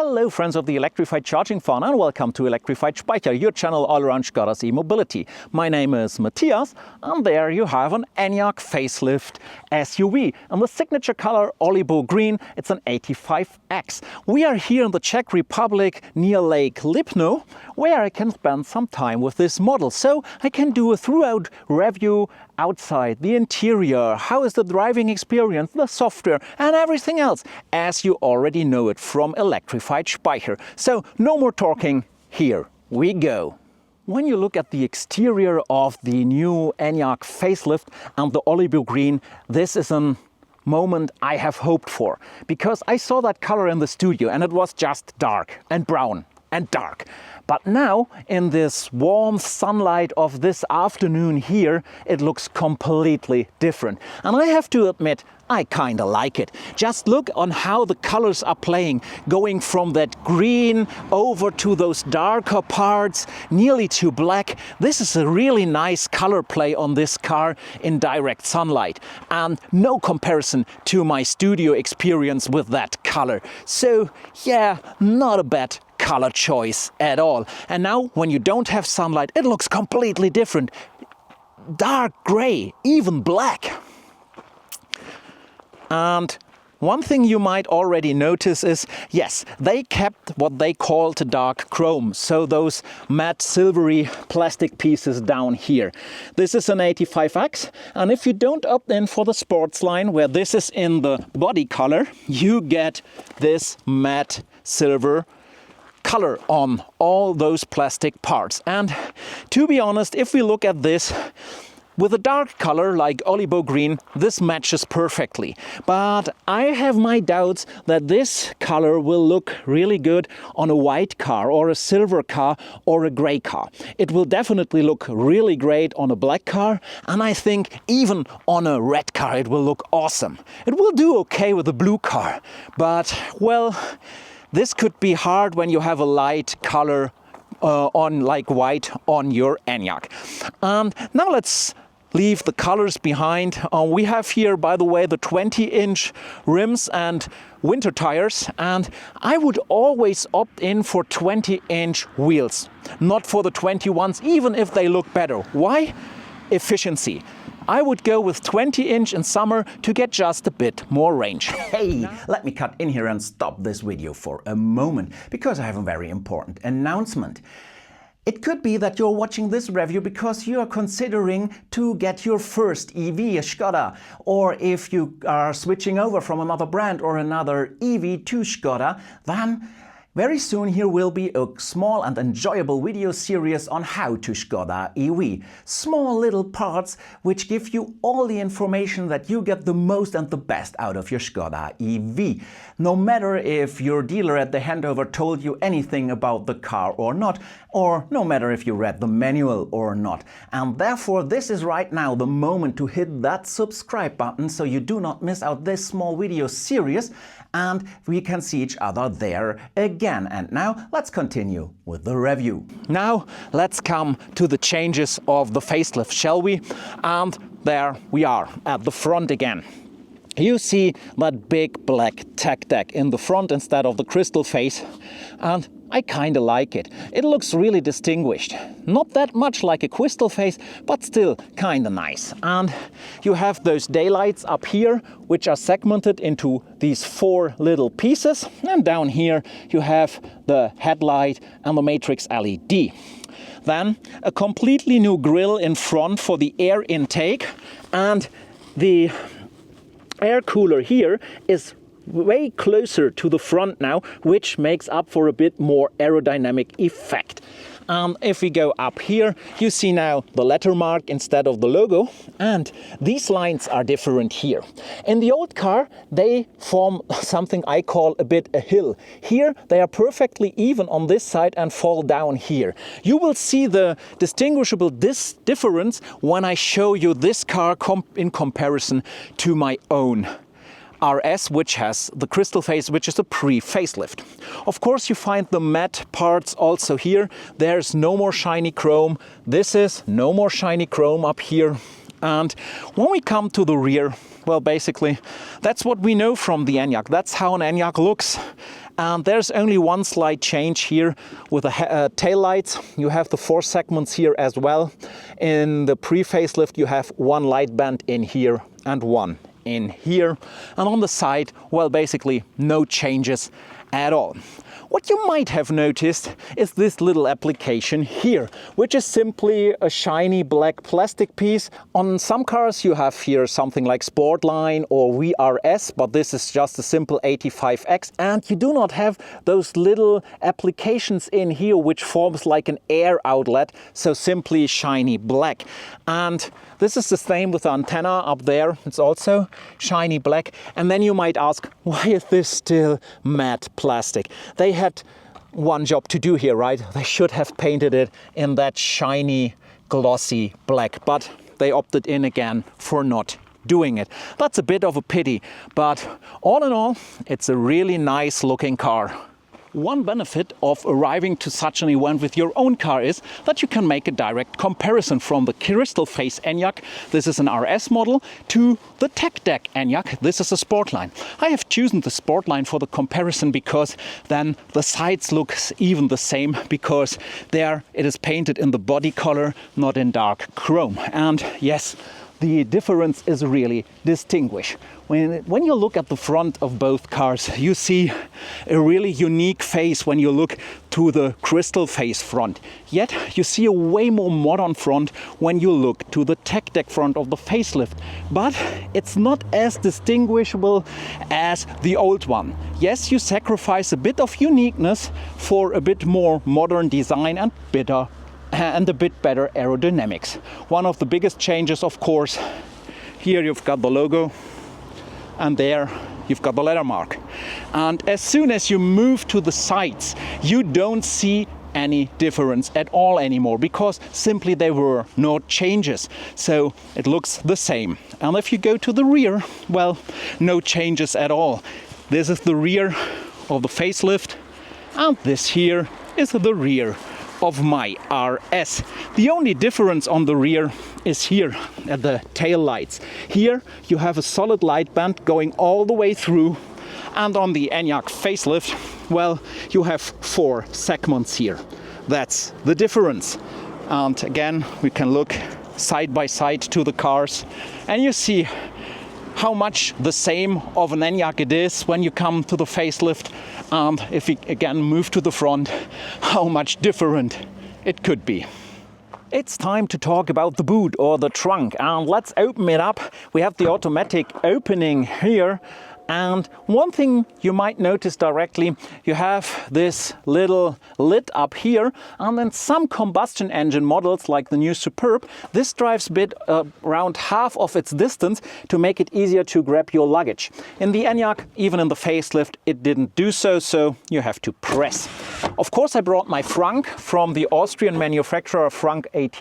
Hello friends of the electrified charging fun and welcome to Electrified Speicher, your channel all around Škoda's e-mobility. My name is Matthias and there you have an ENYAQ Facelift SUV and the signature color olive green. It's an 85X. We are here in the Czech Republic near Lake Lipno, where I can spend some time with this model. So I can do a throughout review outside, the interior, how is the driving experience, the software and everything else, as you already know it from Electrified Speicher. So no more talking, here we go. When you look at the exterior of the new ENYAQ Facelift and the olive green, this is a moment I have hoped for, because I saw that color in the studio and it was just dark and brown and dark. But now, in this warm sunlight of this afternoon here, it looks completely different. And I have to admit, I kinda like it. Just look on how the colors are playing, going from that green over to those darker parts, nearly to black. This is a really nice color play on this car in direct sunlight. And no comparison to my studio experience with that color. So yeah, not a bad color choice at all. And now when you don't have sunlight, it looks completely different. Dark gray, even black. And one thing you might already notice is, yes, they kept what they called dark chrome, so those matte silvery plastic pieces down here. This is an 85X, and if you don't opt in for the sports line, where this is in the body color, you get this matte silver color on all those plastic parts. And to be honest, if we look at this with a dark color like olive green, this matches perfectly. But I have my doubts that this color will look really good on a white car or a silver car or a gray car. It will definitely look really great on a black car, and I think even on a red car it will look awesome. It will do okay with a blue car, but well, this could be hard when you have a light color on like white on your ENYAQ. Now let's leave the colors behind. We have here, by the way, the 20-inch rims and winter tires, and I would always opt in for 20-inch wheels, not for the 21s, even if they look better. Why? Efficiency. I would go with 20-inch in summer to get just a bit more range. Hey, let me cut in here and stop this video for a moment, because I have a very important announcement. It could be that you're watching this review because you are considering to get your first EV, a Škoda, or if you are switching over from another brand or another EV to Škoda, then very soon here will be a small and enjoyable video series on how to Škoda EV. Small little parts which give you all the information that you get the most and the best out of your Škoda EV. No matter if your dealer at the handover told you anything about the car or not, or no matter if you read the manual or not. And therefore this is right now the moment to hit that subscribe button so you do not miss out this small video series, and we can see each other there again. And now let's continue with the review. Now let's come to the changes of the facelift, shall we? And there we are at the front again. You see that big black tech deck in the front instead of the crystal face, and I kinda like it. It looks really distinguished. Not that much like a crystal face, but still kinda nice. And you have those daylights up here, which are segmented into these 4 little pieces. And down here you have the headlight and the matrix LED. Then a completely new grille in front for the air intake, and the air cooler here is way closer to the front now, which makes up for a bit more aerodynamic effect. If we go up here, you see now the letter mark instead of the logo, and these lines are different here. In the old car, they form something I call a bit a hill. Here, they are perfectly even on this side and fall down here. You will see the distinguishable difference when I show you this car in comparison to my own RS, which has the crystal face, which is a pre-facelift. Of course, you find the matte parts also here. There's no more shiny chrome. This is no more shiny chrome up here. And when we come to the rear, well, basically, that's what we know from the ENYAQ. That's how an ENYAQ looks. And there's only one slight change here with the tail lights. You have the 4 segments here as well. In the pre-facelift you have one light band in here and one in here. And on the side, well, basically no changes at all. What you might have noticed is this little application here, which is simply a shiny black plastic piece. On some cars you have here something like Sportline or VRS, but this is just a simple 85X, and you do not have those little applications in here which forms like an air outlet, so simply shiny black. And this is the same with the antenna up there, it's also shiny black. And then you might ask, why is this still matte plastic? They had one job to do here, right? They should have painted it in that shiny, glossy black, but they opted in again for not doing it. That's a bit of a pity, but all in all, it's a really nice looking car. One benefit of arriving to such an event with your own car is that you can make a direct comparison from the Crystal Face ENYAQ, this is an RS model, to the Tech Deck ENYAQ, this is a Sportline. I have chosen the Sportline for the comparison because then the sides look even the same, because there it is painted in the body color, not in dark chrome. And yes, the difference is really distinguished. When you look at the front of both cars, you see a really unique face when you look to the Crystal Face front. Yet you see a way more modern front when you look to the Tech Deck front of the facelift. But it's not as distinguishable as the old one. Yes, you sacrifice a bit of uniqueness for a bit more modern design and a bit better aerodynamics. One of the biggest changes, of course, here you've got the logo, and there you've got the letter mark. And as soon as you move to the sides, you don't see any difference at all anymore, because simply there were no changes. So it looks the same. And if you go to the rear, well, no changes at all. This is the rear of the facelift, and this here is the rear of my RS. The only difference on the rear is here at the tail lights. Here you have a solid light band going all the way through, and on the ENYAQ Facelift, well, you have 4 segments here. That's the difference. And again, we can look side by side to the cars, and you see how much the same of an ENYAQ it is when you come to the facelift, and if we again move to the front, how much different it could be. It's time to talk about the boot or the trunk, and let's open it up. We have the automatic opening here. And one thing you might notice directly, you have this little lid up here, and then some combustion engine models like the new Superb, this drives a bit around half of its distance to make it easier to grab your luggage. In the ENYAQ, even in the facelift, it didn't do so, so you have to press. Of course, I brought my Frank from the Austrian manufacturer Frank AT,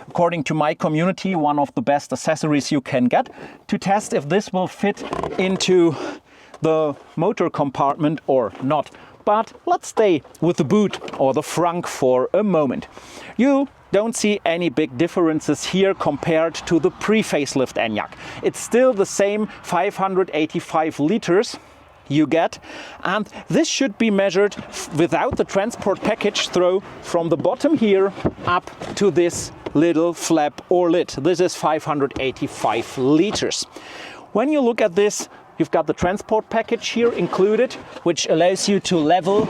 according to my community, one of the best accessories you can get, to test if this will fit into the motor compartment or not. But let's stay with the boot or the Frank for a moment. You don't see any big differences here compared to the pre-facelift ENYAQ. It's still the same 585 liters you get, and this should be measured without the transport package throw from the bottom here up to this little flap or lid. This is 585 liters. When you look at this, you've got the transport package here included, which allows you to level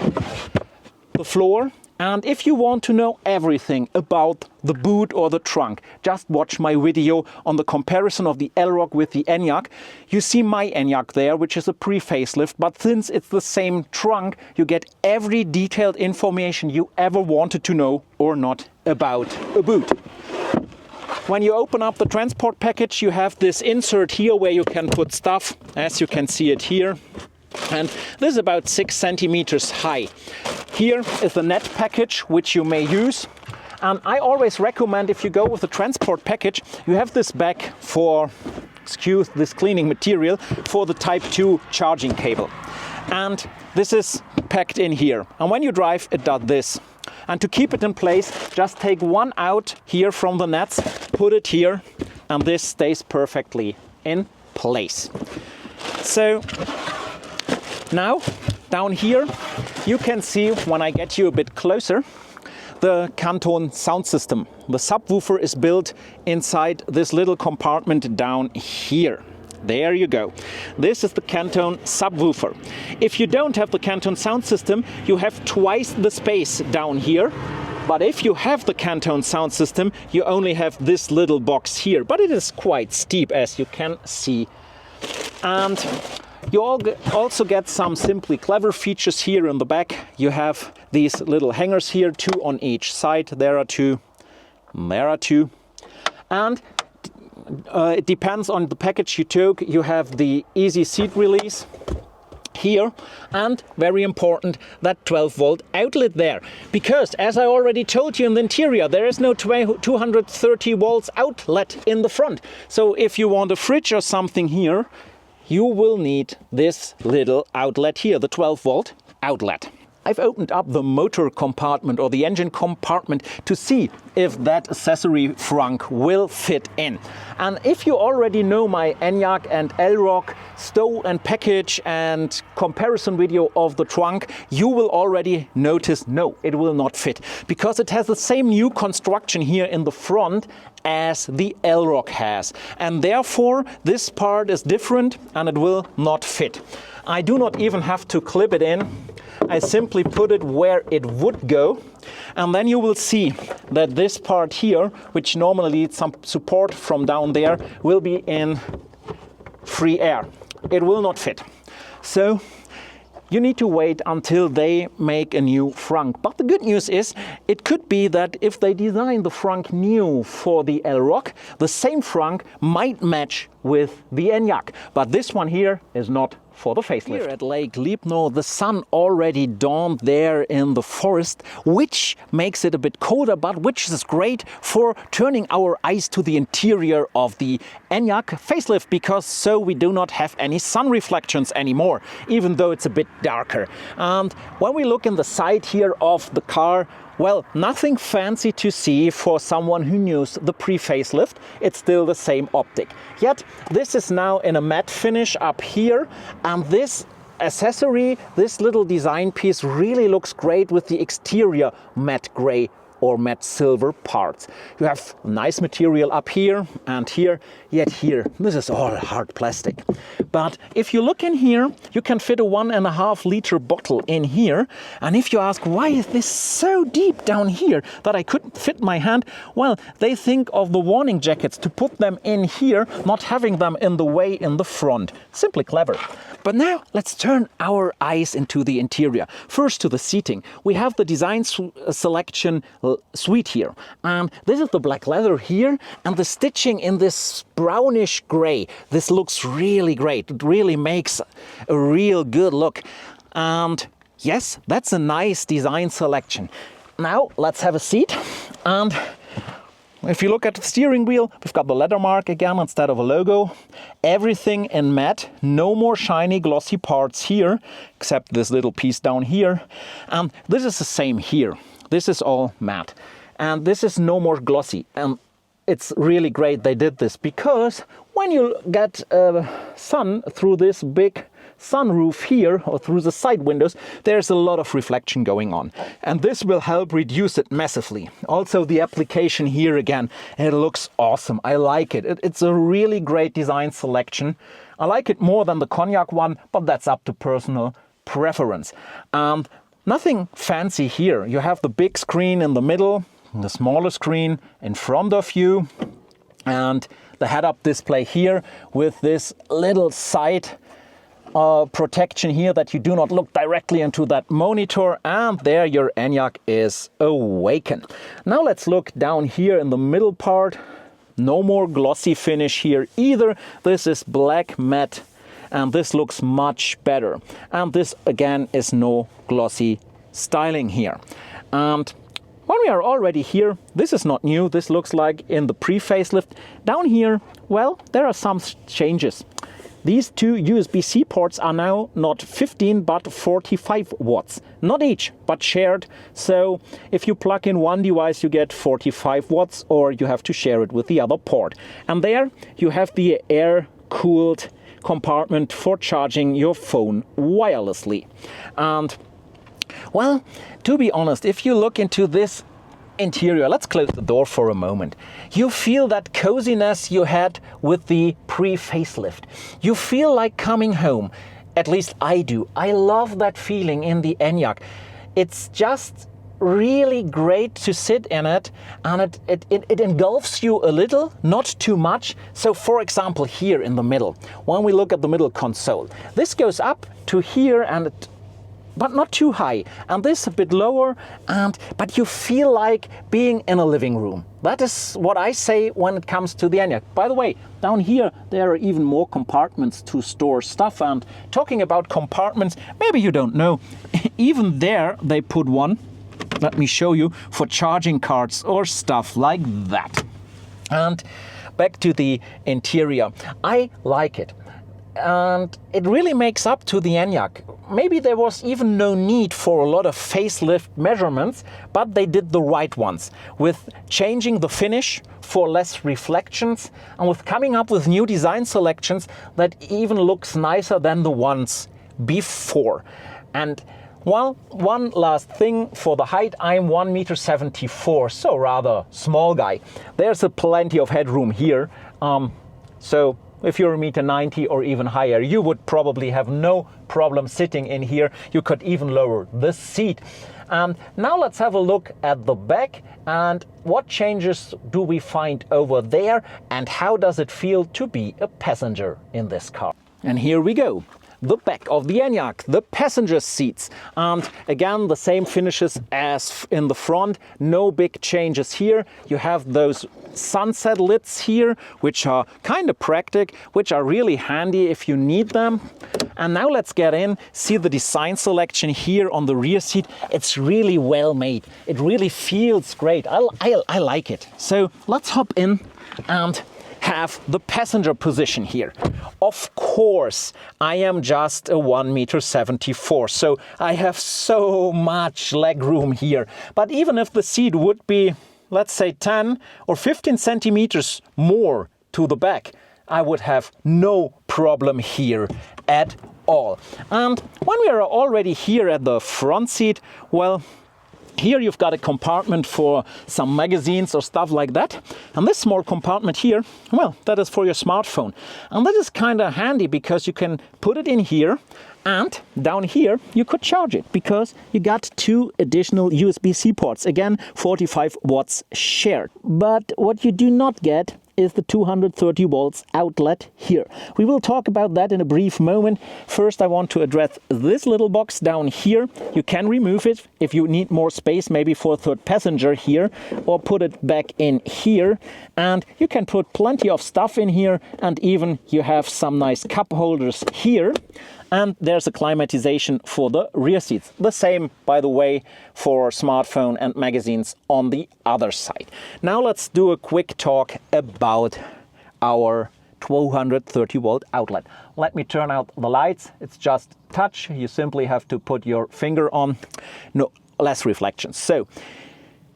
the floor. And if you want to know everything about the boot or the trunk, just watch my video on the comparison of the Elrock with the ENYAQ. You see my ENYAQ there, which is a pre-facelift, but since it's the same trunk, you get every detailed information you ever wanted to know or not about a boot. When you open up the transport package, you have this insert here where you can put stuff, as you can see it here. And this is about 6 centimeters high. Here is the net package, which you may use. And I always recommend, if you go with the transport package, you have this bag for, excuse this cleaning material, for the Type 2 charging cable. And this is packed in here. And when you drive, it does this. And to keep it in place, just take one out here from the nets, put it here, and this stays perfectly in place. So now down here you can see, when I get you a bit closer, the Canton sound system. The subwoofer is built inside this little compartment down here. There you go. This is the Canton subwoofer. If you don't have the Canton sound system, you have twice the space down here. But if you have the Canton sound system, you only have this little box here. But it is quite steep, as you can see. And you also get some simply clever features here in the back. You have these little hangers here, 2 on each side. There are 2, there are 2. And it depends on the package you took. You have the easy seat release here, and very important, that 12-volt outlet there. Because, as I already told you in the interior, there is no 230 volts outlet in the front. So if you want a fridge or something here, you will need this little outlet here, the 12-volt outlet. I've opened up the motor compartment or the engine compartment to see if that accessory frunk will fit in. And if you already know my ENYAQ and L-Rock stow and package and comparison video of the trunk, you will already notice, no, it will not fit, because it has the same new construction here in the front as the L-Rock has. And therefore, this part is different and it will not fit. I do not even have to clip it in. I simply put it where it would go, and then you will see that this part here, which normally needs some support from down there, will be in free air. It will not fit. So you need to wait until they make a new frunk. But the good news is, it could be that if they design the frunk new for the L-Rock, the same frunk might match with the ENYAQ. But this one here is not for the facelift. Here at Lake Liebno, the sun already dawned there in the forest, which makes it a bit colder, but which is great for turning our eyes to the interior of the ENYAQ Facelift, because so we do not have any sun reflections anymore, even though it's a bit darker. And when we look in the side here of the car, well, nothing fancy to see for someone who knows the pre-facelift. It's still the same optic. Yet, this is now in a matte finish up here, and this accessory, this little design piece really looks great with the exterior matte gray or matte silver parts. You have nice material up here and here, yet here, this is all hard plastic. But if you look in here, you can fit a 1.5 liter bottle in here. And if you ask, why is this so deep down here that I couldn't fit my hand? Well, they think of the warning jackets to put them in here, not having them in the way in the front. Simply clever. But now let's turn our eyes into the interior. First to the seating. We have the design selection suite here. And this is the black leather here, and the stitching in this brownish gray. This looks really great. It really makes a real good look. And yes, that's a nice design selection. Now let's have a seat. And if you look at the steering wheel, we've got the leather mark again instead of a logo. Everything in matte, no more shiny glossy parts here, except this little piece down here. And this is the same here. This is all matte. And this is no more glossy. And it's really great they did this, because when you get sun through this big sunroof here, or through the side windows, there's a lot of reflection going on. And this will help reduce it massively. Also the application here again, it looks awesome. I like it. It's a really great design selection. I like it more than the Cognac one, but that's up to personal preference. And nothing fancy here. You have the big screen in the middle, the smaller screen in front of you, and the head-up display here with this little side protection here that you do not look directly into that monitor, and there your ENYAQ is awakened. Now let's look down here in the middle part. No more glossy finish here either. This is black matte, and this looks much better. And this again is no glossy styling here. And when we are already here, this is not new. This looks like in the pre-facelift. Down here, well, there are some changes. These two USB-C ports are now not 15 but 45 watts. Not each, but shared. So if you plug in one device, you get 45 watts, or you have to share it with the other port. And there you have the air-cooled compartment for charging your phone wirelessly. And well, to be honest, if you look into this interior, let's close the door for a moment. You feel that coziness you had with the pre-facelift. You feel like coming home. At least I do. I love that feeling in the ENYAQ. It's just really great to sit in it, and it engulfs you a little, not too much. So for example, here in the middle, when we look at the middle console, this goes up to here, and but not too high, and this a bit lower, but you feel like being in a living room. That is what I say when it comes to the ENYAQ. By the way, down here there are even more compartments to store stuff, and talking about compartments, maybe you don't know, even there they put one, let me show you, for charging cards or stuff like that. And back to the interior, I like it. And it really makes up to the ENYAQ. Maybe there was even no need for a lot of facelift measurements, but they did the right ones with changing the finish for less reflections and with coming up with new design selections that even looks nicer than the ones before. And well, one last thing for the height, I'm 1.74 m, so rather small guy. There's a plenty of headroom here, so if you're 1.90 m or even higher, you would probably have no problem sitting in here. You could even lower the seat. Now let's have a look at the back, and what changes do we find over there, and how does it feel to be a passenger in this car? And here we go. The back of the ENYAQ, the passenger seats, and again the same finishes as in the front, no big changes here. You have those sunset lids here, which are kind of practical, which are really handy if you need them. And now let's get in, see the design selection here on the rear seat. It's really well made. It really feels great. I like it. So let's hop in and have the passenger position here. Of course, I am just a 1.74 m, so I have so much leg room here. But even if the seat would be, let's say 10 or 15 centimeters more to the back, I would have no problem here at all. And when we are already here at the front seat, well, here you've got a compartment for some magazines or stuff like that. And this small compartment here, well, that is for your smartphone. And that is kind of handy because you can put it in here, and down here you could charge it because you got 2 additional USB-C ports. Again, 45 watts shared. But what you do not get is the 230 volts outlet here. We will talk about that in a brief moment. First, I want to address this little box down here. You can remove it if you need more space, maybe for a third passenger here, or put it back in here. And you can put plenty of stuff in here, and even you have some nice cup holders here. And there's a climatization for the rear seats. The same, by the way, for smartphone and magazines on the other side. Now let's do a quick talk about our 230 volt outlet. Let me turn out the lights. It's just touch. You simply have to put your finger on. No, less reflections. So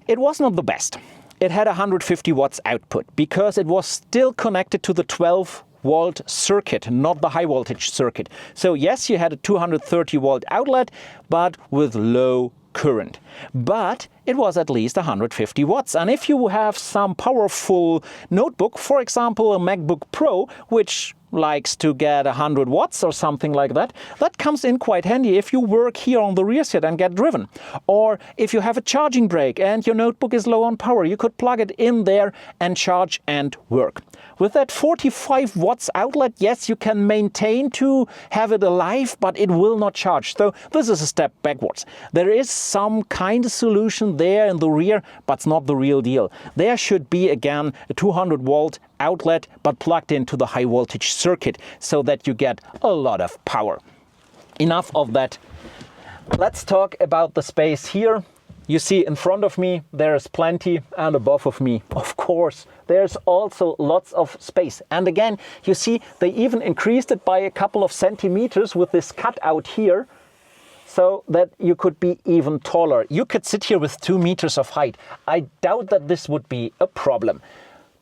it was not the best. It had 150 watts output because it was still connected to the 12 volt circuit, not the high voltage circuit. So yes, you had a 230 volt outlet, but with low current. But it was at least 150 watts. And if you have some powerful notebook, for example, a MacBook Pro, which likes to get 100 watts or something like that, that comes in quite handy if you work here on the rear seat and get driven. Or if you have a charging break and your notebook is low on power, you could plug it in there and charge and work. With that 45 watts outlet, yes, you can maintain to have it alive, but it will not charge. So this is a step backwards. There is some kind of solution there in the rear, but it's not the real deal. There should be, again, a 200 volt outlet, but plugged into the high voltage circuit so that you get a lot of power. Enough of that. Let's talk about the space here. You see in front of me there is plenty, and above of me, of course, there's also lots of space. And again, you see they even increased it by a couple of centimeters with this cutout here, so that you could be even taller. You could sit here with 2 meters of height. I doubt that this would be a problem.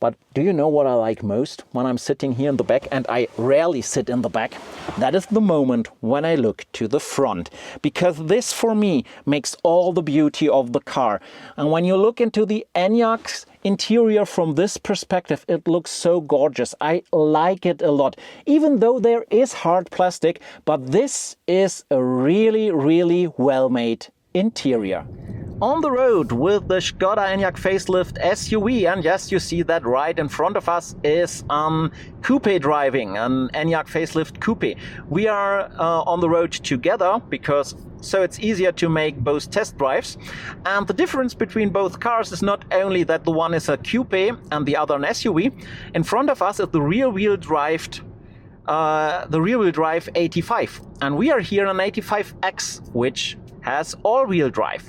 But do you know what I like most when I'm sitting here in the back? And I rarely sit in the back. That is the moment when I look to the front, because this for me makes all the beauty of the car. And when you look into the ENYAQ's interior from this perspective, it looks so gorgeous. I like it a lot, even though there is hard plastic, but this is a really, really well-made interior. On the road with the Škoda ENYAQ Facelift SUV, and yes, you see that right in front of us is coupe driving, an ENYAQ Facelift coupe. We are on the road together because so it's easier to make both test drives. And the difference between both cars is not only that the one is a coupe and the other an SUV. In front of us is the rear-wheel drive 85, and we are here on 85X, which has all-wheel drive.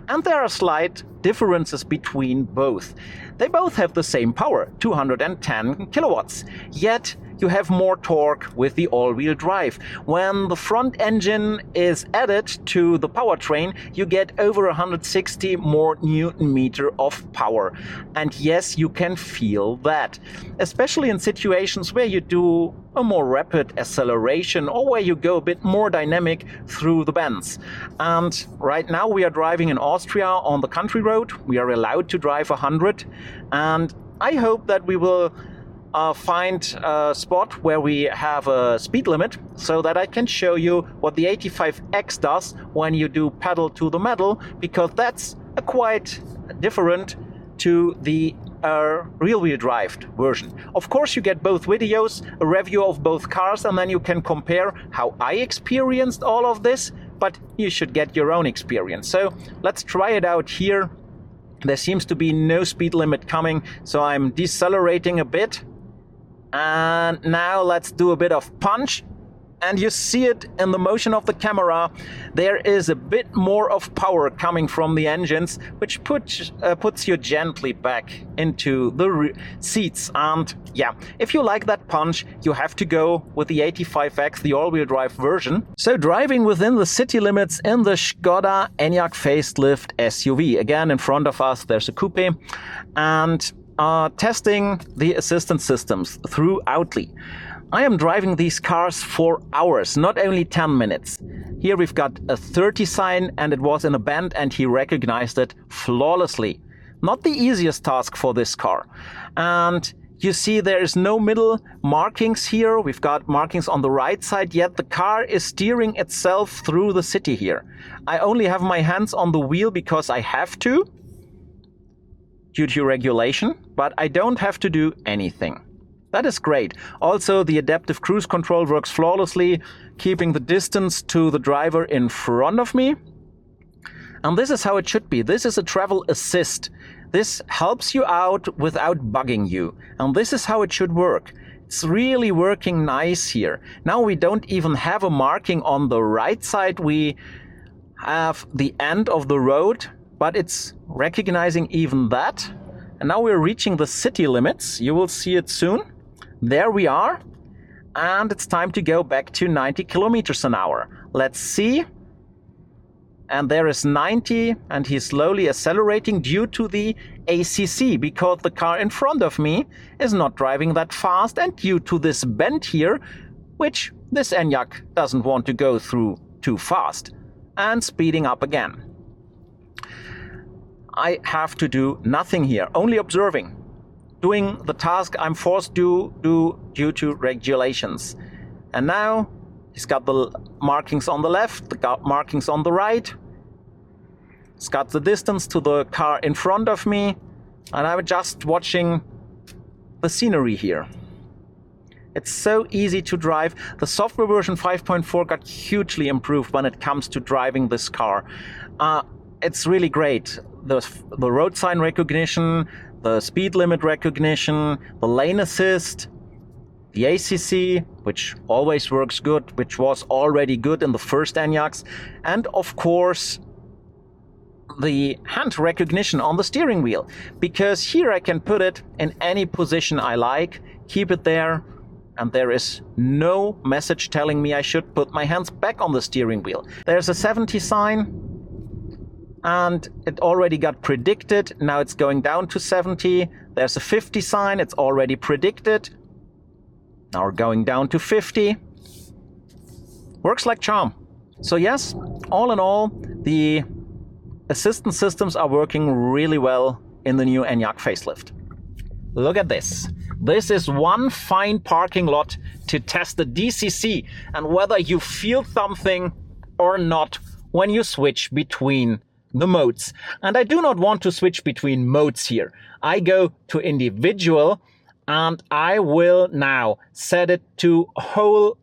And there are slight differences between both. They both have the same power, 210 kilowatts, yet you have more torque with the all-wheel drive. When the front engine is added to the powertrain, you get over 160 more Newton-meter of power. And yes, you can feel that, especially in situations where you do a more rapid acceleration or where you go a bit more dynamic through the bends. And right now we are driving in Austria on the country road. We are allowed to drive 100, and I hope that we will find a spot where we have a speed limit so that I can show you what the 85X does when you do pedal to the metal, because that's quite different to the rear-wheel drive version. Of course, you get both videos, a review of both cars, and then you can compare how I experienced all of this, but you should get your own experience. So let's try it out here. There seems to be no speed limit coming, so I'm decelerating a bit. And now let's do a bit of punch. And you see it in the motion of the camera. There is a bit more of power coming from the engines, which puts you gently back into the seats. And yeah, if you like that punch, you have to go with the 85X, the all-wheel drive version. So driving within the city limits in the Škoda ENYAQ Facelift SUV. Again, in front of us, there's a coupe. And testing the Assistent systems throughoutly. I am driving these cars for hours, not only 10 minutes. Here we've got a 30 sign, and it was in a bend, and he recognized it flawlessly. Not the easiest task for this car. And you see there is no middle markings here. We've got markings on the right side, yet the car is steering itself through the city here. I only have my hands on the wheel because I have to, due to regulation, but I don't have to do anything. That is great. Also, the adaptive cruise control works flawlessly, keeping the distance to the driver in front of me. And this is how it should be. This is a travel assist. This helps you out without bugging you. And this is how it should work. It's really working nice here. Now we don't even have a marking on the right side. We have the end of the road, but it's recognizing even that. And now we're reaching the city limits. You will see it soon. There we are, and it's time to go back to 90 kilometers an hour. Let's see. And there is 90, and he's slowly accelerating due to the ACC, because the car in front of me is not driving that fast, and due to this bend here, which this ENYAQ doesn't want to go through too fast, and speeding up again. I have to do nothing here, only observing. Doing the task I'm forced to do due to regulations. And now he's got the markings on the left, the markings on the right. It's got the distance to the car in front of me, and I'm just watching the scenery here. It's so easy to drive. The software version 5.4 got hugely improved when it comes to driving this car. It's really great. The road sign recognition, the speed limit recognition, the lane assist, the ACC, which always works good, which was already good in the first ENYAQs, and of course the hand recognition on the steering wheel, because here I can put it in any position I like, keep it there, and there is no message telling me I should put my hands back on the steering wheel. There's a 70 sign, and it already got predicted. Now it's going down to 70. There's a 50 sign, it's already predicted. Now we're going down to 50. Works like charm. So yes, all in all, the assistant systems are working really well in the new ENYAQ Facelift. Look at this. This is one fine parking lot to test the DCC and whether you feel something or not when you switch between the modes. And I do not want to switch between modes here. I go to individual and I will now set it to whole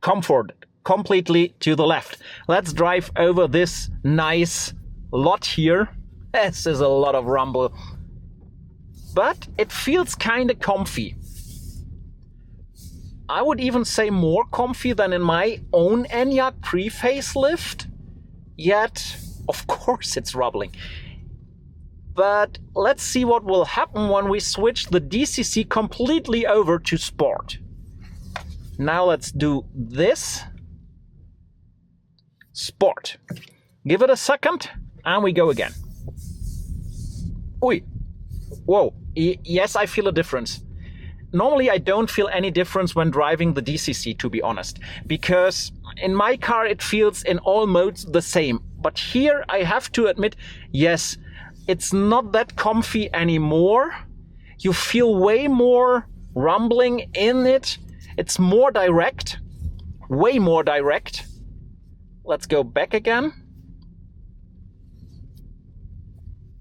comfort, completely to the left. Let's drive over this nice lot here. This is a lot of rumble, but it feels kind of comfy. I would even say more comfy than in my own ENYAQ pre-facelift. Yet, of course it's rubbling. But let's see what will happen when we switch the DCC completely over to Sport. Now let's do this. Sport. Give it a second and we go again. Oi. Whoa. Yes, I feel a difference. Normally I don't feel any difference when driving the DCC, to be honest, because in my car it feels in all modes the same. But here I have to admit, yes, it's not that comfy anymore. You feel way more rumbling in it. It's more direct, way more direct. Let's go back again.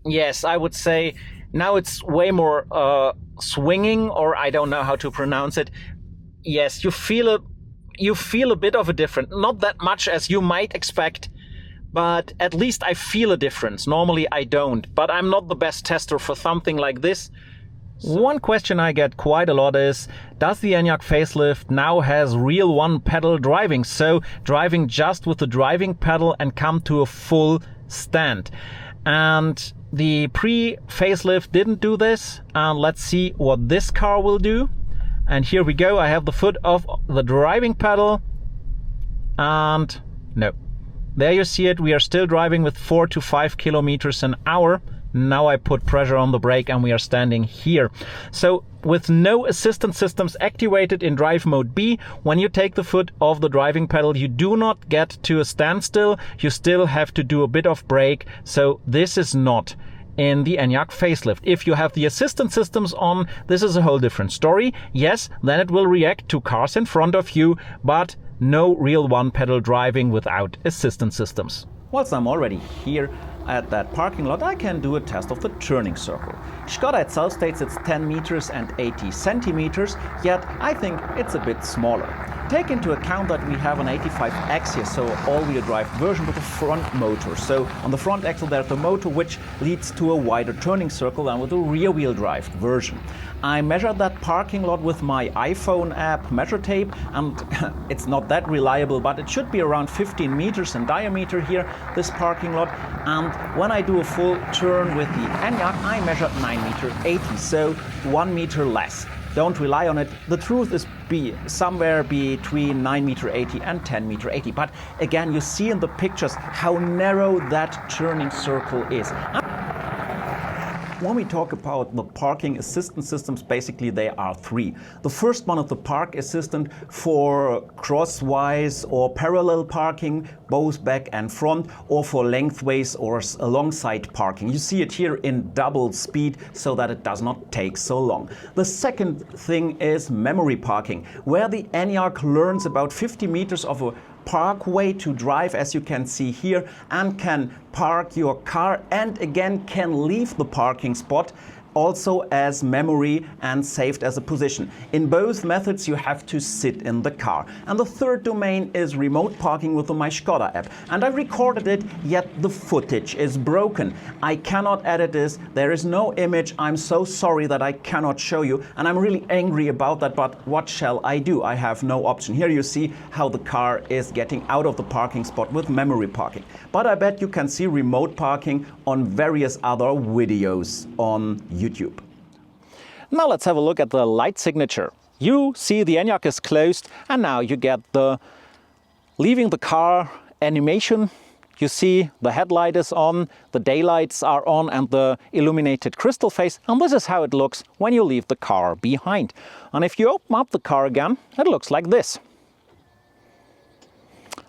Yes, I would say now it's way more swinging, or I don't know how to pronounce it. Yes, you feel a bit of a difference. Not that much as you might expect, but at least I feel a difference. Normally I don't, but I'm not the best tester for something like this. One question I get quite a lot is, does the ENYAQ Facelift now has real one-pedal driving? So driving just with the driving pedal and come to a full stand. And the pre-facelift didn't do this. And let's see what this car will do. And here we go. I have the foot of the driving pedal. And no. There you see it. We are still driving with 4 to 5 kilometers an hour. Now I put pressure on the brake and we are standing here. So with no assistant systems activated in drive mode B, when you take the foot off the driving pedal, you do not get to a standstill. You still have to do a bit of brake. So this is not in the ENYAQ Facelift. If you have the assistant systems on, this is a whole different story. Yes, then it will react to cars in front of you, but no real one-pedal driving without assistant systems. Whilst I'm already here at that parking lot, I can do a test of the turning circle. Škoda itself states it's 10 meters and 80 centimeters, yet I think it's a bit smaller. Take into account that we have an 85X here, so all-wheel drive version with a front motor. So on the front axle there's the motor which leads to a wider turning circle than with the rear-wheel drive version. I measured that parking lot with my iPhone app measure tape, and it's not that reliable, but it should be around 15 meters in diameter here, this parking lot. And when I do a full turn with the ENYAQ, I measured 9 meter 80, so 1 meter less. Don't rely on it. The truth is somewhere between 9 meter 80 and 10 meter 80. But again, you see in the pictures how narrow that turning circle is. When we talk about the parking assistance systems, basically they are three. The first one is the park assistant for crosswise or parallel parking, both back and front, or for lengthways or alongside parking. You see it here in double speed so that it does not take so long. The second thing is memory parking, where the ENYAQ learns about 50 meters of a parkway to drive, as you can see here, and can park your car and again can leave the parking spot also as memory and saved as a position. In both methods you have to sit in the car. And the third domain is remote parking with the My Škoda app. And I recorded it, yet the footage is broken. I cannot edit this, there is no image. I'm so sorry that I cannot show you, and I'm really angry about that, but what shall I do? I have no option. Here you see how the car is getting out of the parking spot with memory parking. But I bet you can see remote parking on various other videos on YouTube. Now let's have a look at the light signature. You see the ENYAQ is closed, and now you get the leaving the car animation you see the headlight is on, the daylights are on and the illuminated crystal face, and this is how it looks when you leave the car behind. And if you open up the car again, it looks like this.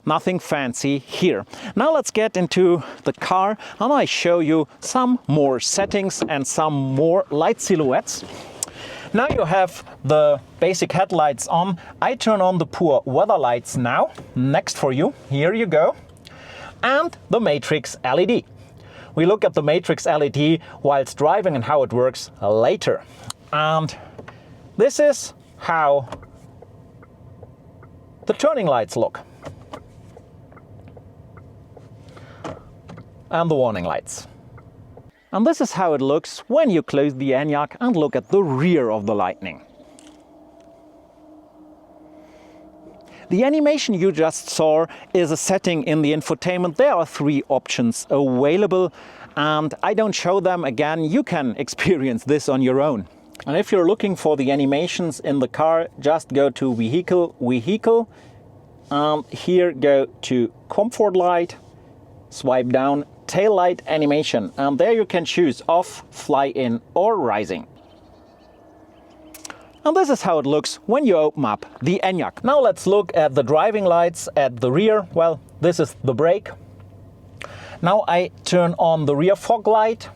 Nothing fancy here. Now let's get into the car and I show you some more settings and some more light silhouettes. Now you have the basic headlights on. I turn on the poor weather lights now. Next for you, here you go. And the matrix LED. We look at the matrix LED whilst driving and how it works later. And this is how the turning lights look. And the warning lights. And this is how it looks when you close the ENYAQ and look at the rear of the Lightning. The animation you just saw is a setting in the infotainment. There are 3 options available and I don't show them again. You can experience this on your own. And if you're looking for the animations in the car, just go to Vehicle, and here go to Comfort Light, swipe down Tail Light Animation, and there you can choose off, fly in or rising. And this is how it looks when you open up the ENYAQ. Now let's look at the driving lights at the rear. Well, this is the brake. Now I turn on the rear fog light.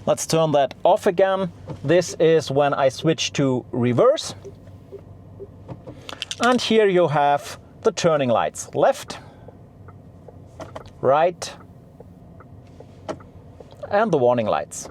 Let's turn that off again. This is when I switch to reverse. And here you have the turning lights. Left, right, and the warning lights.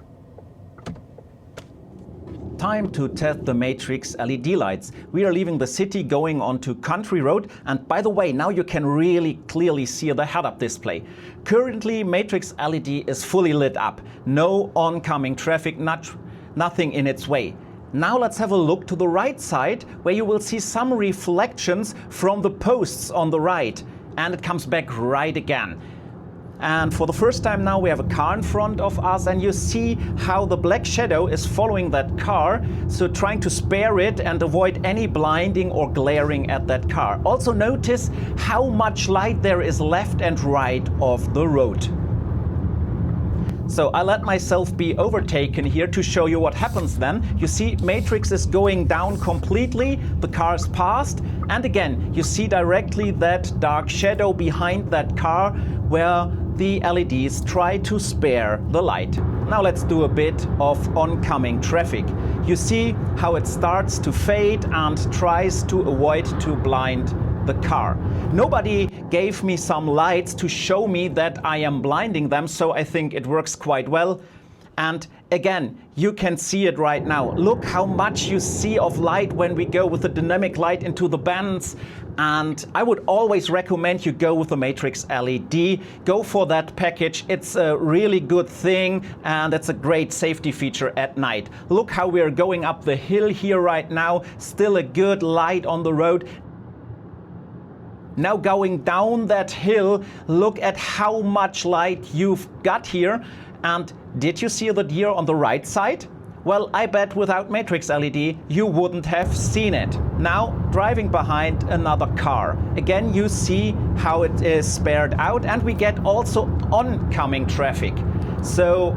Time to test the matrix LED lights. We are leaving the city going onto country road, and by the way, now you can really clearly see the head-up display. Currently matrix LED is fully lit up. No oncoming traffic, nothing in its way. Now let's have a look to the right side where you will see some reflections from the posts on the right, and it comes back right again. And for the first time now we have a car in front of us and you see how the black shadow is following that car, so trying to spare it and avoid any blinding or glaring at that car. Also notice how much light there is left and right of the road. So I let myself be overtaken here to show you what happens then. You see matrix is going down completely, the car's passed, and again you see directly that dark shadow behind that car where the LEDs try to spare the light. Now let's do a bit of oncoming traffic. You see how it starts to fade and tries to avoid to blind the car. Nobody gave me some lights to show me that I am blinding them, so I think it works quite well. And again, you can see it right now. Look how much you see of light when we go with the dynamic light into the bends. And I would always recommend you go with the matrix LED. Go for that package. It's a really good thing and it's a great safety feature at night. Look how we are going up the hill here right now. Still a good light on the road. Now going down that hill, look at how much light you've got here. And did you see the deer on the right side? Well, I bet without matrix LED you wouldn't have seen it. Now driving behind another car. Again, you see how it is spared out and we get also oncoming traffic. So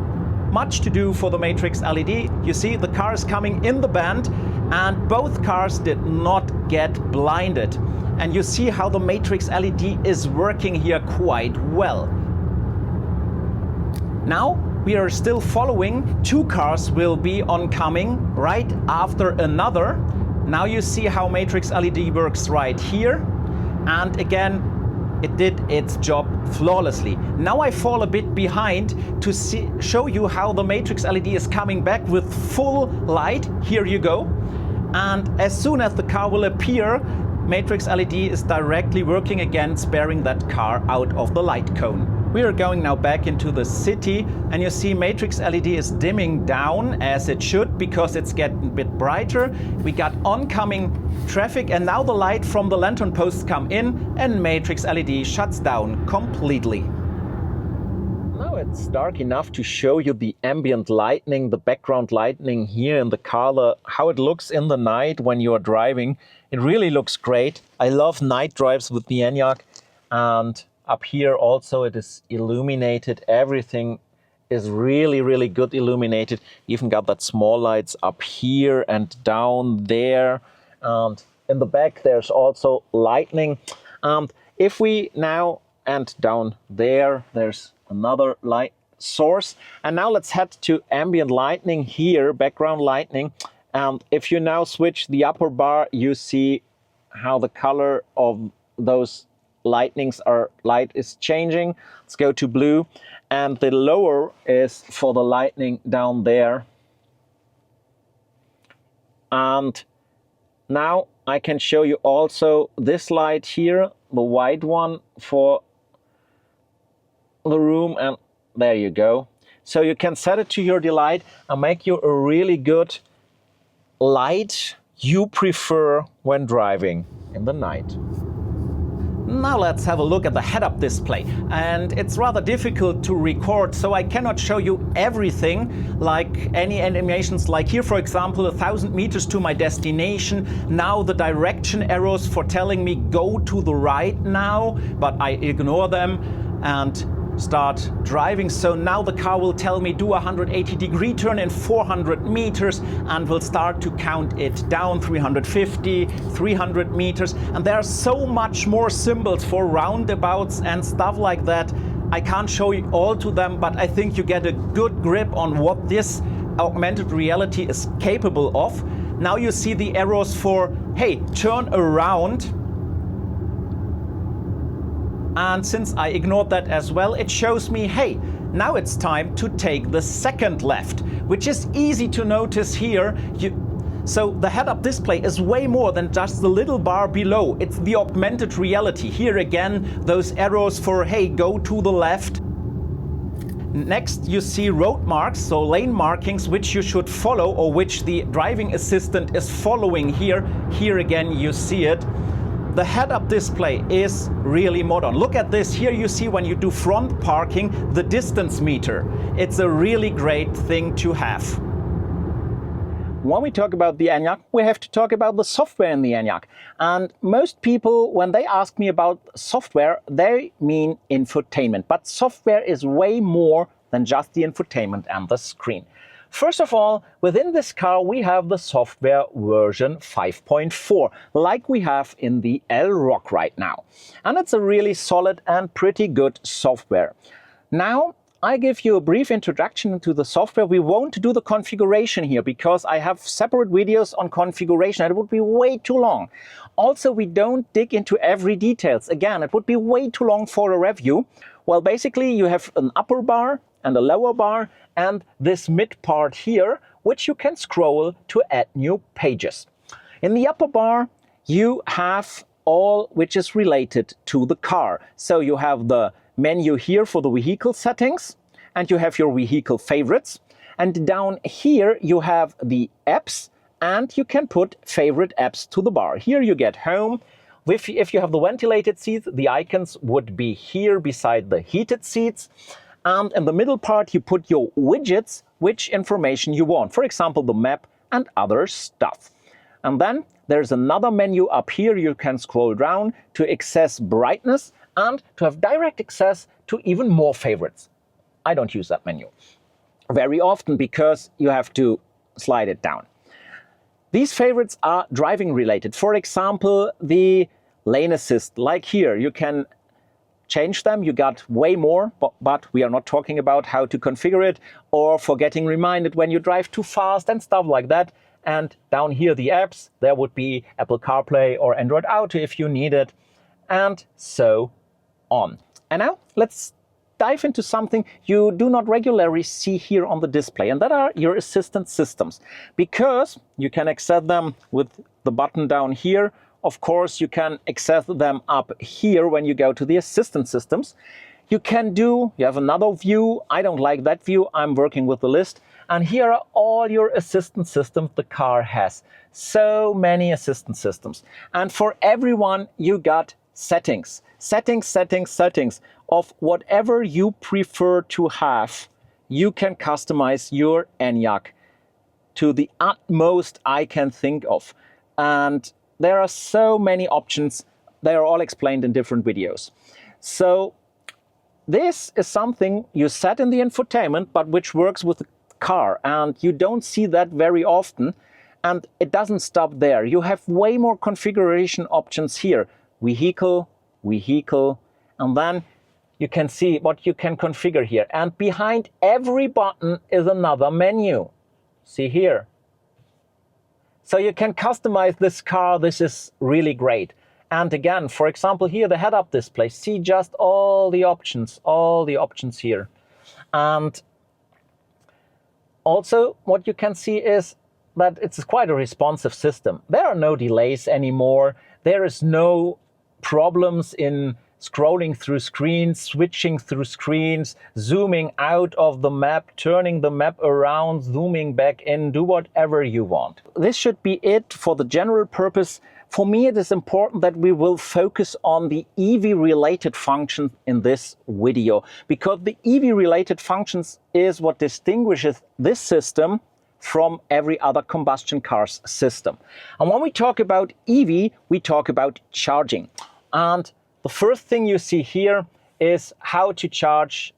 much to do for the matrix LED. You see the car is coming in the bend and both cars did not get blinded. And you see how the matrix LED is working here quite well. Now we are still following. Two cars will be oncoming right after another. Now you see how matrix LED works right here. And again, it did its job flawlessly. Now I fall a bit behind to show you how the matrix LED is coming back with full light. Here you go. And as soon as the car will appear, matrix LED is directly working again, sparing that car out of the light cone. We are going now back into the city and you see matrix LED is dimming down as it should because it's getting a bit brighter. We got oncoming traffic and now the light from the lantern posts come in and matrix LED shuts down completely. Now it's dark enough to show you the ambient lighting, the background lighting here in the car, how it looks in the night when you are driving. It really looks great. I love night drives with the ENYAQ and Up here also it is illuminated. Everything is really, really good illuminated. Even got that small lights up here and down there. And in the back there's also lighting. If we now, and down there, there's another light source. And now let's head to ambient lighting here, background lighting. And if you now switch the upper bar, you see how the color of those light is changing. Let's go to blue. And the lower is for the lighting down there. And now I can show you also this light here, the white one for the room, and there you go. So you can set it to your delight and make you a really good light you prefer when driving in the night. Now let's have a look at the head-up display, and it's rather difficult to record, so I cannot show you everything, like any animations like here, for example, 1,000 meters to my destination. Now the direction arrows for telling me go to the right now, but I ignore them and start driving. So now the car will tell me do a 180-degree turn in 400 meters and will start to count it down, 350, 300 meters. And there are so much more symbols for roundabouts and stuff like that. I can't show you all to them, but I think you get a good grip on what this augmented reality is capable of. Now you see the arrows for, hey, turn around. And since I ignored that as well, it shows me, hey, now it's time to take the second left, which is easy to notice here. So the head-up display is way more than just the little bar below. It's the augmented reality. Here again, those arrows for, hey, go to the left. Next, you see road marks, so lane markings, which you should follow or which the driving assistant is following here. Here again, you see it. The head-up display is really modern. Look at this. Here you see when you do front parking, the distance meter. It's a really great thing to have. When we talk about the ENYAQ, we have to talk about the software in the ENYAQ. And most people, when they ask me about software, they mean infotainment. But software is way more than just the infotainment and the screen. First of all, within this car, we have the software version 5.4, like we have in the L-Rock right now. And it's a really solid and pretty good software. Now, I give you a brief introduction to the software. We won't do the configuration here because I have separate videos on configuration and it would be way too long. Also, we don't dig into every details. Again, it would be way too long for a review. Well, basically, you have an upper bar and a lower bar and this mid part here, which you can scroll to add new pages. In the upper bar, you have all which is related to the car. So you have the menu here for the vehicle settings, and you have your vehicle favorites. And down here, you have the apps, and you can put favorite apps to the bar. Here you get home. If you have the ventilated seats, the icons would be here beside the heated seats. And in the middle part, you put your widgets, which information you want. For example, the map and other stuff. And then there's another menu up here. You can scroll down to access brightness and to have direct access to even more favorites. I don't use that menu very often because you have to slide it down. These favorites are driving related. For example, the lane assist, like here, you can change them. You got way more, but we are not talking about how to configure it or for getting reminded when you drive too fast and stuff like that. And down here, the apps, there would be Apple CarPlay or Android Auto if you need it, and so on. And now let's dive into something you do not regularly see here on the display, and that are your assistant systems, because you can access them with the button down here. Of course, you can access them up here when you go to the assistant systems. You have another view. I don't like that view. I'm working with the list. And here are all your assistant systems the car has. So many assistant systems. And for everyone, you got settings. Settings of whatever you prefer to have. You can customize your ENYAQ to the utmost I can think of. And there are so many options. They are all explained in different videos. So this is something you set in the infotainment, but which works with the car, and you don't see that very often. And it doesn't stop there. You have way more configuration options here. Vehicle, vehicle, and then you can see what you can configure here. And behind every button is another menu. See here. So you can customize this car. This is really great. And again, for example, here the head-up display. See just all the options here. And also what you can see is that it's quite a responsive system. There are no delays anymore. There is no problems in scrolling through screens, switching through screens, zooming out of the map, turning the map around, zooming back in, do whatever you want. This should be it for the general purpose. For me, it is important that we will focus on the EV-related functions in this video, because the EV-related functions is what distinguishes this system from every other combustion car's system. And when we talk about EV, we talk about charging. And the first thing you see here is how to charge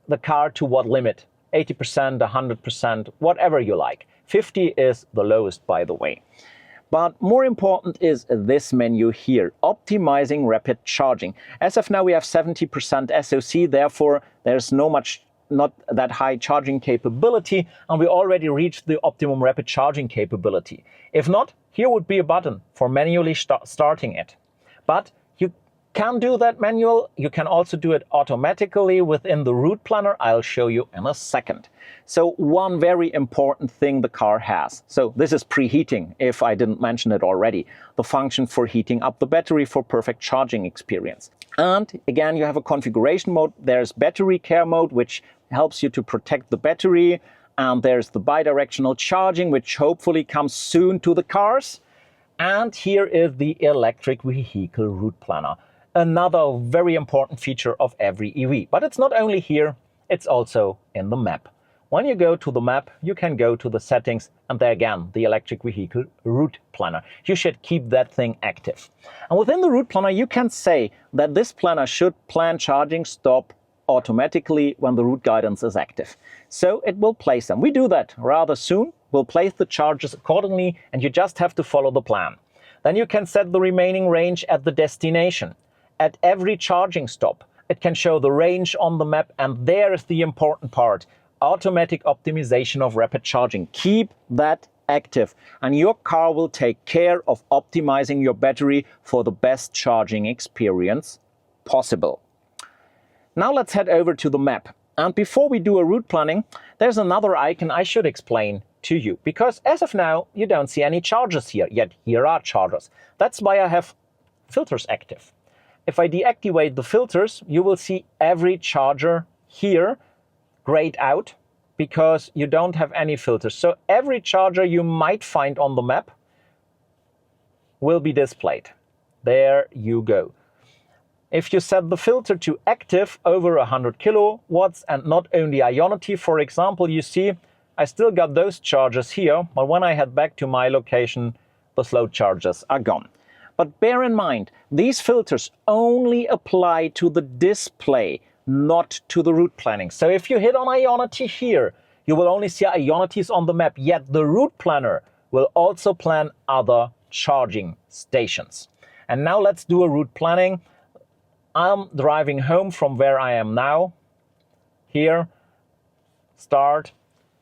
the car to what limit. 80%, 100%, whatever you like. 50 is the lowest, by the way. But more important is this menu here, optimizing rapid charging. As of now, we have 70% SoC, therefore there's not that high charging capability, and we already reached the optimum rapid charging capability. If not, here would be a button for manually starting it. But you can do that manual. You can also do it automatically within the route planner. I'll show you in a second. So one very important thing the car has. So this is preheating, if I didn't mention it already. The function for heating up the battery for perfect charging experience. And again, you have a configuration mode. There's battery care mode, which helps you to protect the battery. And there's the bidirectional charging, which hopefully comes soon to the cars. And here is the electric vehicle route planner. Another very important feature of every EV. But it's not only here, it's also in the map. When you go to the map, you can go to the settings, and there again, the electric vehicle route planner. You should keep that thing active. And within the route planner, you can say that this planner should plan charging stop automatically when the route guidance is active. So it will place them. We do that rather soon. We'll place the charges accordingly, and you just have to follow the plan. Then you can set the remaining range at the destination. At every charging stop, it can show the range on the map, and there is the important part. Automatic optimization of rapid charging. Keep that active, and your car will take care of optimizing your battery for the best charging experience possible. Now let's head over to the map. And before we do a route planning, there's another icon I should explain to you, because as of now, you don't see any chargers here, yet here are chargers. That's why I have filters active. If I deactivate the filters, you will see every charger here grayed out because you don't have any filters. So every charger you might find on the map will be displayed. There you go. If you set the filter to active over 100 kilowatts and not only Ionity, for example, you see I still got those chargers here, but when I head back to my location, the slow chargers are gone. But bear in mind, these filters only apply to the display, not to the route planning. So if you hit on Ionity here, you will only see Ionities on the map, yet the route planner will also plan other charging stations. And now let's do a route planning. I'm driving home from where I am now. Here, start,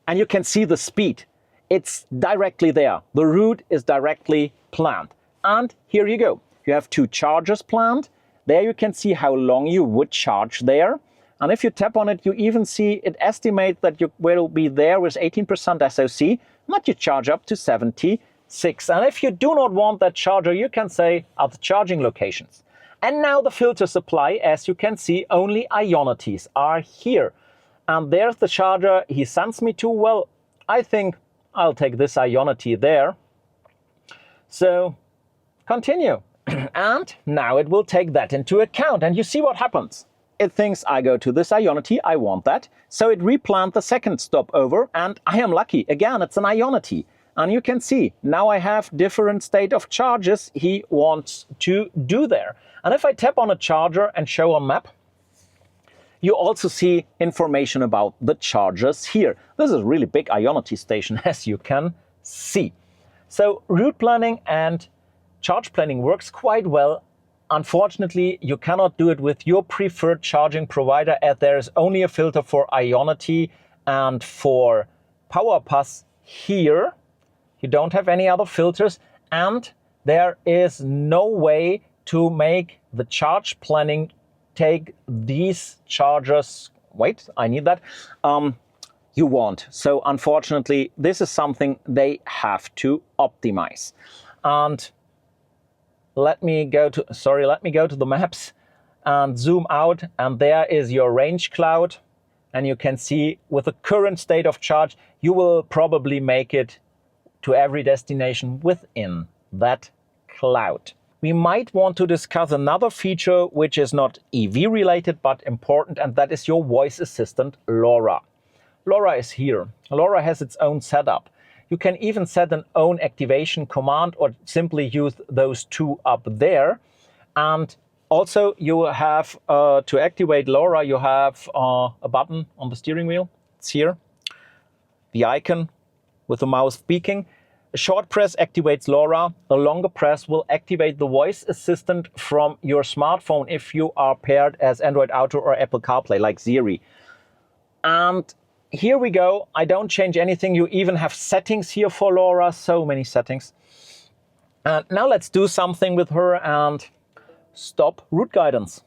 and you can see the speed. It's directly there. The route is directly planned. And here you go. You have 2 chargers planned. There you can see how long you would charge there. And if you tap on it, you even see it estimates that you will be there with 18% SoC, but you charge up to 76. And if you do not want that charger, you can say other charging locations. And now the filters apply. As you can see, only Ionities are here. And there's the charger he sends me to. Well, I think I'll take this Ionity there. So continue. And now it will take that into account. And you see what happens. It thinks I go to this Ionity, I want that. So it replanned the second stopover, and I am lucky. Again, it's an Ionity. And you can see, now I have different state of charges he wants to do there. And if I tap on a charger and show a map, You also see information about the chargers here. This is a really big Ionity station, as you can see. So route planning and charge planning works quite well. Unfortunately, you cannot do it with your preferred charging provider, as there is only a filter for Ionity and for PowerPass here. You don't have any other filters, and there is no way to make the charge planning take these chargers. Wait, I need that. You want. So unfortunately, this is something they have to optimize. And let me go to the maps and zoom out, and there is your range cloud. And you can see with the current state of charge, you will probably make it to every destination within that cloud. We might want to discuss another feature which is not EV related but important, and that is your voice assistant LoRa. LoRa is here. LoRa has its own setup. You can even set an own activation command or simply use those two up there. And also you have to activate LoRa, you have a button on the steering wheel. It's here. The icon with the mouse speaking. A short press activates LoRa. A longer press will activate the voice assistant from your smartphone if you are paired as Android Auto or Apple CarPlay like Siri. And here we go. I don't change anything. You even have settings here for LoRa. So many settings. And now let's do something with her and stop route guidance.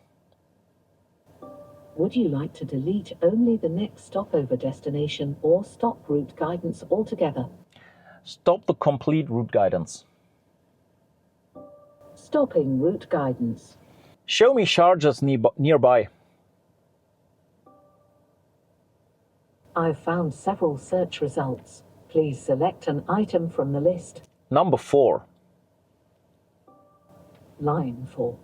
Would you like to delete only the next stopover destination or stop route guidance altogether? Stop the complete route guidance. Stopping route guidance. Show me chargers nearby. I've found several search results. Please select an item from the list. Number 4. Line 4.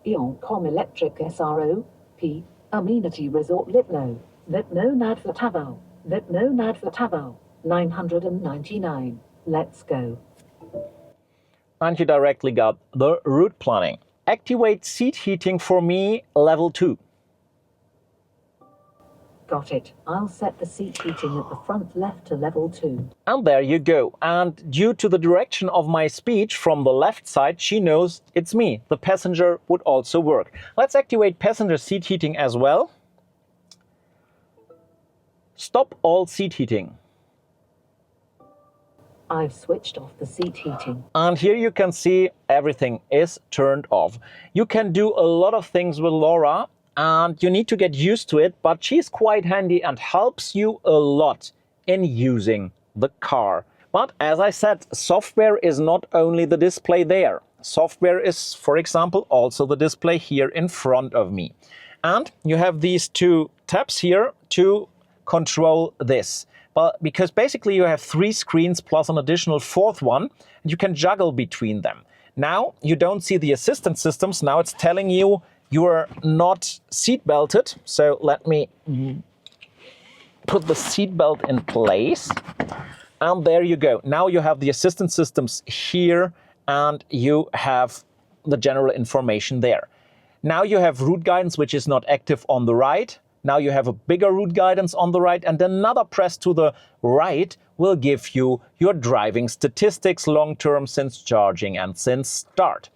ENYAQ Electric SRO, P. Amenity Resort Lipno. Lipno Nadvatavao. Lipno Nadvatavao. 999. Let's go. And you directly got the route planning. Activate seat heating for me, level 2. Got it. I'll set the seat heating at the front left to level 2. And there you go. And due to the direction of my speech from the left side, she knows it's me. The passenger would also work. Let's activate passenger seat heating as well. Stop all seat heating. I've switched off the seat heating. And here you can see everything is turned off. You can do a lot of things with LoRa, and you need to get used to it, but she's quite handy and helps you a lot in using the car. But as I said, software is not only the display there. Software is, for example, also the display here in front of me. And you have these two tabs here to control this. But because basically you have 3 screens plus an additional 4th one, and you can juggle between them. Now you don't see the assistant systems. Now it's telling you are not seat belted. So let me put the seat belt in place. And there you go. Now you have the assistant systems here, and you have the general information there. Now you have route guidance, which is not active on the right. Now you have a bigger route guidance on the right, and another press to the right will give you your driving statistics long-term since charging and since start.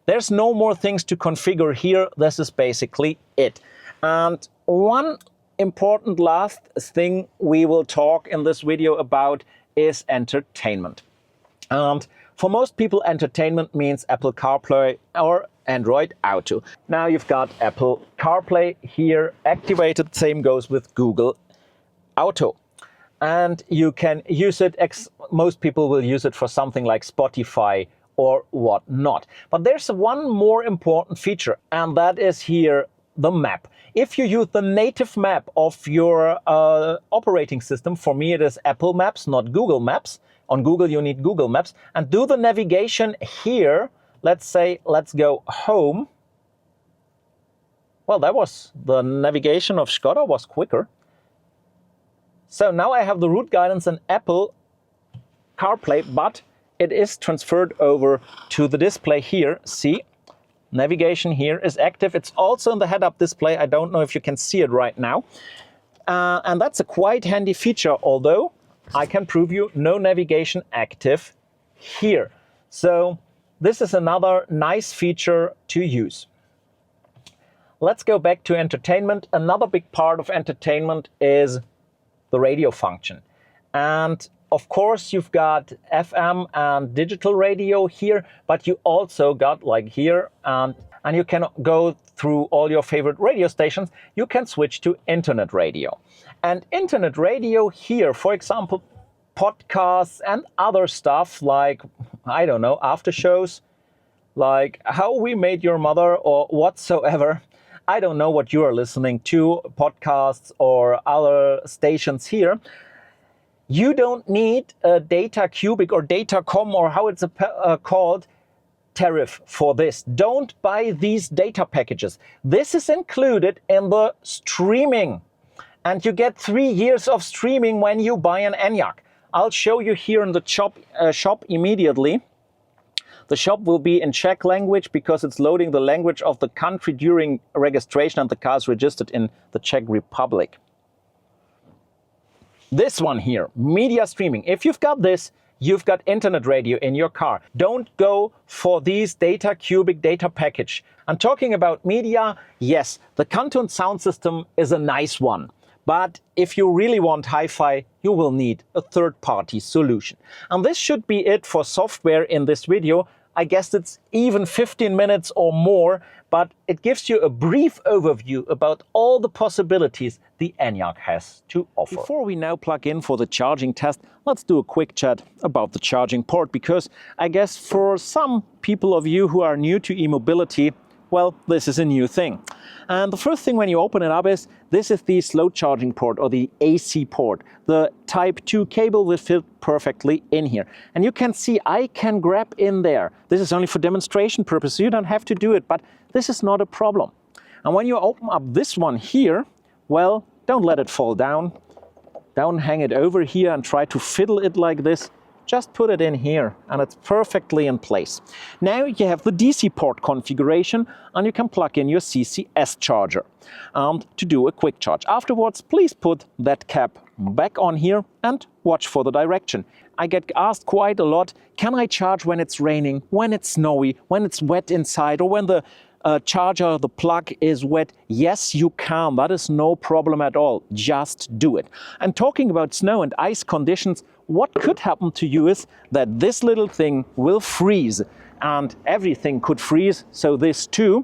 There's no more things to configure here. This is basically it. And one important last thing we will talk in this video about is entertainment. And for most people, entertainment means Apple CarPlay or Android Auto. Now you've got Apple CarPlay here activated. Same goes with Google Auto. And you can use it, most people will use it for something like Spotify or whatnot. But there's one more important feature, and that is here the map. If you use the native map of your operating system, for me it is Apple Maps, not Google Maps. On Google you need Google Maps, and do the navigation here. Let's say, let's go home. Well, that was the navigation of Škoda was quicker. So now I have the route guidance in Apple CarPlay, but it is transferred over to the display here. See, navigation here is active. It's also in the head-up display. I don't know if you can see it right now. And that's a quite handy feature, although I can prove you no navigation active here. So this is another nice feature to use. Let's go back to entertainment. Another big part of entertainment is the radio function. And of course, you've got FM and digital radio here, but you also got, like here, and you can go through all your favorite radio stations. You can switch to internet radio. And internet radio here, for example, podcasts and other stuff like, I don't know, after shows, like How We Met Your Mother or whatsoever. I don't know what you are listening to, podcasts or other stations here. You don't need a data cubic or datacom or how it's called tariff for this. Don't buy these data packages. This is included in the streaming. And you get 3 years of streaming when you buy an ENYAQ. I'll show you here in the shop immediately. The shop will be in Czech language because it's loading the language of the country during registration and the car is registered in the Czech Republic. This one here, media streaming. If you've got this, you've got internet radio in your car. Don't go for these data cubic data package. I'm talking about media. Yes, the Canton sound system is a nice one. But if you really want hi-fi, you will need a third-party solution. And this should be it for software in this video. I guess it's even 15 minutes or more, but it gives you a brief overview about all the possibilities the ENYAQ has to offer. Before we now plug in for the charging test, let's do a quick chat about the charging port, because I guess for some people of you who are new to e-mobility, well, this is a new thing. And the first thing when you open it up is, this is the slow charging port or the AC port. The Type 2 cable will fit perfectly in here. And you can see I can grab in there. This is only for demonstration purposes. You don't have to do it, but this is not a problem. And when you open up this one here, well, don't let it fall down. Don't hang it over here and try to fiddle it like this. Just put it in here and it's perfectly in place. Now you have the DC port configuration and you can plug in your CCS charger to do a quick charge. Afterwards, please put that cap back on here and watch for the direction. I get asked quite a lot, can I charge when it's raining, when it's snowy, when it's wet inside, or when the charger, the plug is wet? Yes, you can. That is no problem at all. Just do it. And talking about snow and ice conditions, what could happen to you is that this little thing will freeze, and everything could freeze, so this too.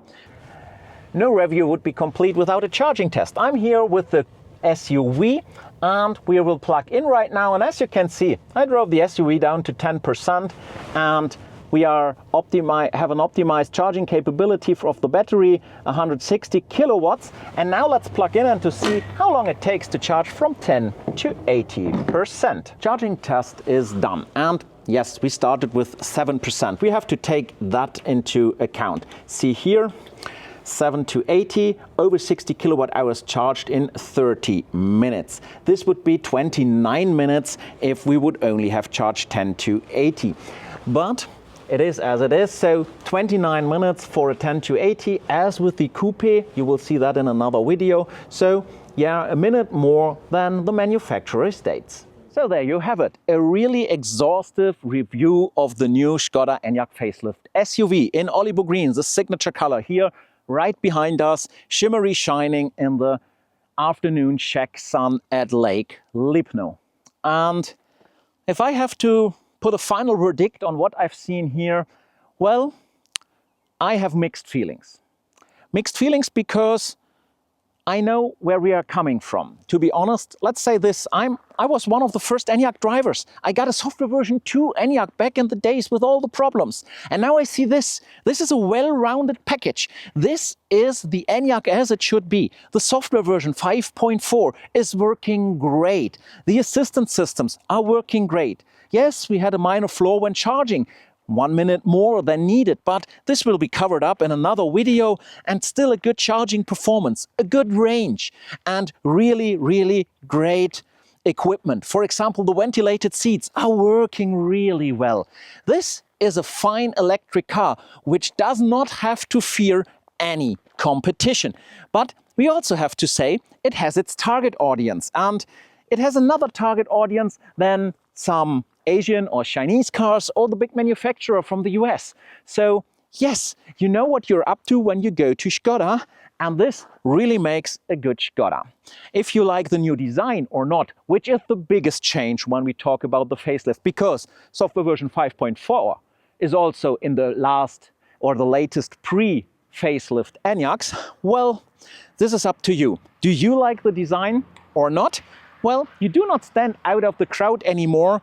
No review would be complete without a charging test. I'm here with the SUV and we will plug in right now, and as you can see, I drove the SUV down to 10% and we have an optimized charging capability of the battery, 160 kilowatts. And now let's plug in and to see how long it takes to charge from 10 to 80%. Charging test is done. And yes, we started with 7%. We have to take that into account. See here, 7 to 80, over 60 kilowatt hours charged in 30 minutes. This would be 29 minutes if we would only have charged 10 to 80. But it is as it is, so 29 minutes for a 10 to 80, as with the coupe. You will see that in another video. So yeah, a minute more than the manufacturer states. So there you have it, a really exhaustive review of the new Škoda ENYAQ Facelift SUV in olive green, the signature color here, right behind us, shimmery shining in the afternoon Czech sun at Lake Lipno. And if I have to put a final verdict on what I've seen here, well, I have mixed feelings. Mixed feelings because I know where we are coming from. To be honest, let's say this, I was one of the first ENYAQ drivers. I got a software version 2 ENYAQ back in the days with all the problems. And now I see this. This is a well-rounded package. This is the ENYAQ as it should be. The software version 5.4 is working great. The assistant systems are working great. Yes, we had a minor flaw when charging, 1 minute more than needed, but this will be covered up in another video, and still a good charging performance, a good range, and really, really great equipment. For example, the ventilated seats are working really well. This is a fine electric car which does not have to fear any competition. But we also have to say it has its target audience, and it has another target audience than some Asian or Chinese cars or the big manufacturer from the US. So yes, you know what you're up to when you go to Škoda, and this really makes a good Škoda. If you like the new design or not, which is the biggest change when we talk about the facelift, because software version 5.4 is also in the last or the latest pre-facelift ENYAQs, well, this is up to you. Do you like the design or not? Well, you do not stand out of the crowd anymore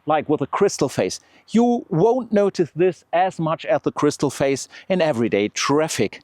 like with a crystal face. You won't notice this as much as the crystal face in everyday traffic.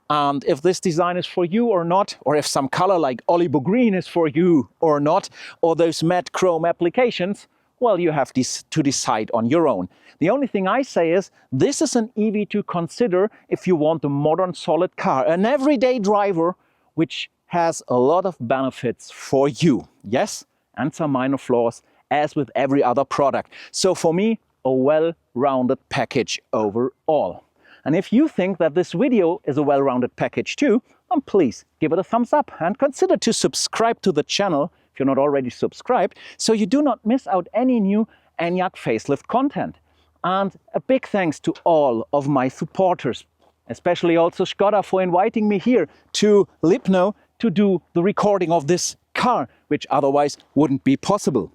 And if this design is for you or not, or if some color like olive green is for you or not, or those matte chrome applications, well, you have to decide on your own. The only thing I say is, this is an EV to consider if you want a modern solid car, an everyday driver, which has a lot of benefits for you. Yes, and some minor flaws, as with every other product. So for me, a well-rounded package overall. And if you think that this video is a well-rounded package too, then please give it a thumbs up and consider to subscribe to the channel if you're not already subscribed, so you do not miss out any new ENYAQ Facelift content. And a big thanks to all of my supporters, especially also Škoda, for inviting me here to Lipno to do the recording of this car, which otherwise wouldn't be possible.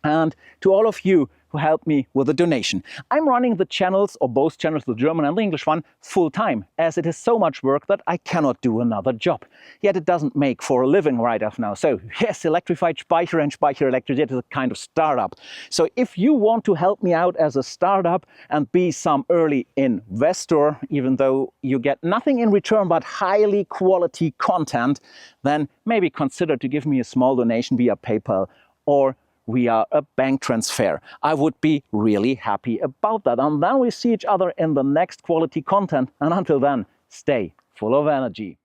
And to all of you who helped me with the donation. I'm running the channels, or both channels, the German and the English one, full time, as it is so much work that I cannot do another job. Yet it doesn't make for a living right off now. So yes, Electrified Speicher and Speicher Elektrisiert is a kind of startup. So if you want to help me out as a startup and be some early investor, even though you get nothing in return but highly quality content, then maybe consider to give me a small donation via PayPal or via a bank transfer. I would be really happy about that. And then we see each other in the next quality content. And until then, stay full of energy.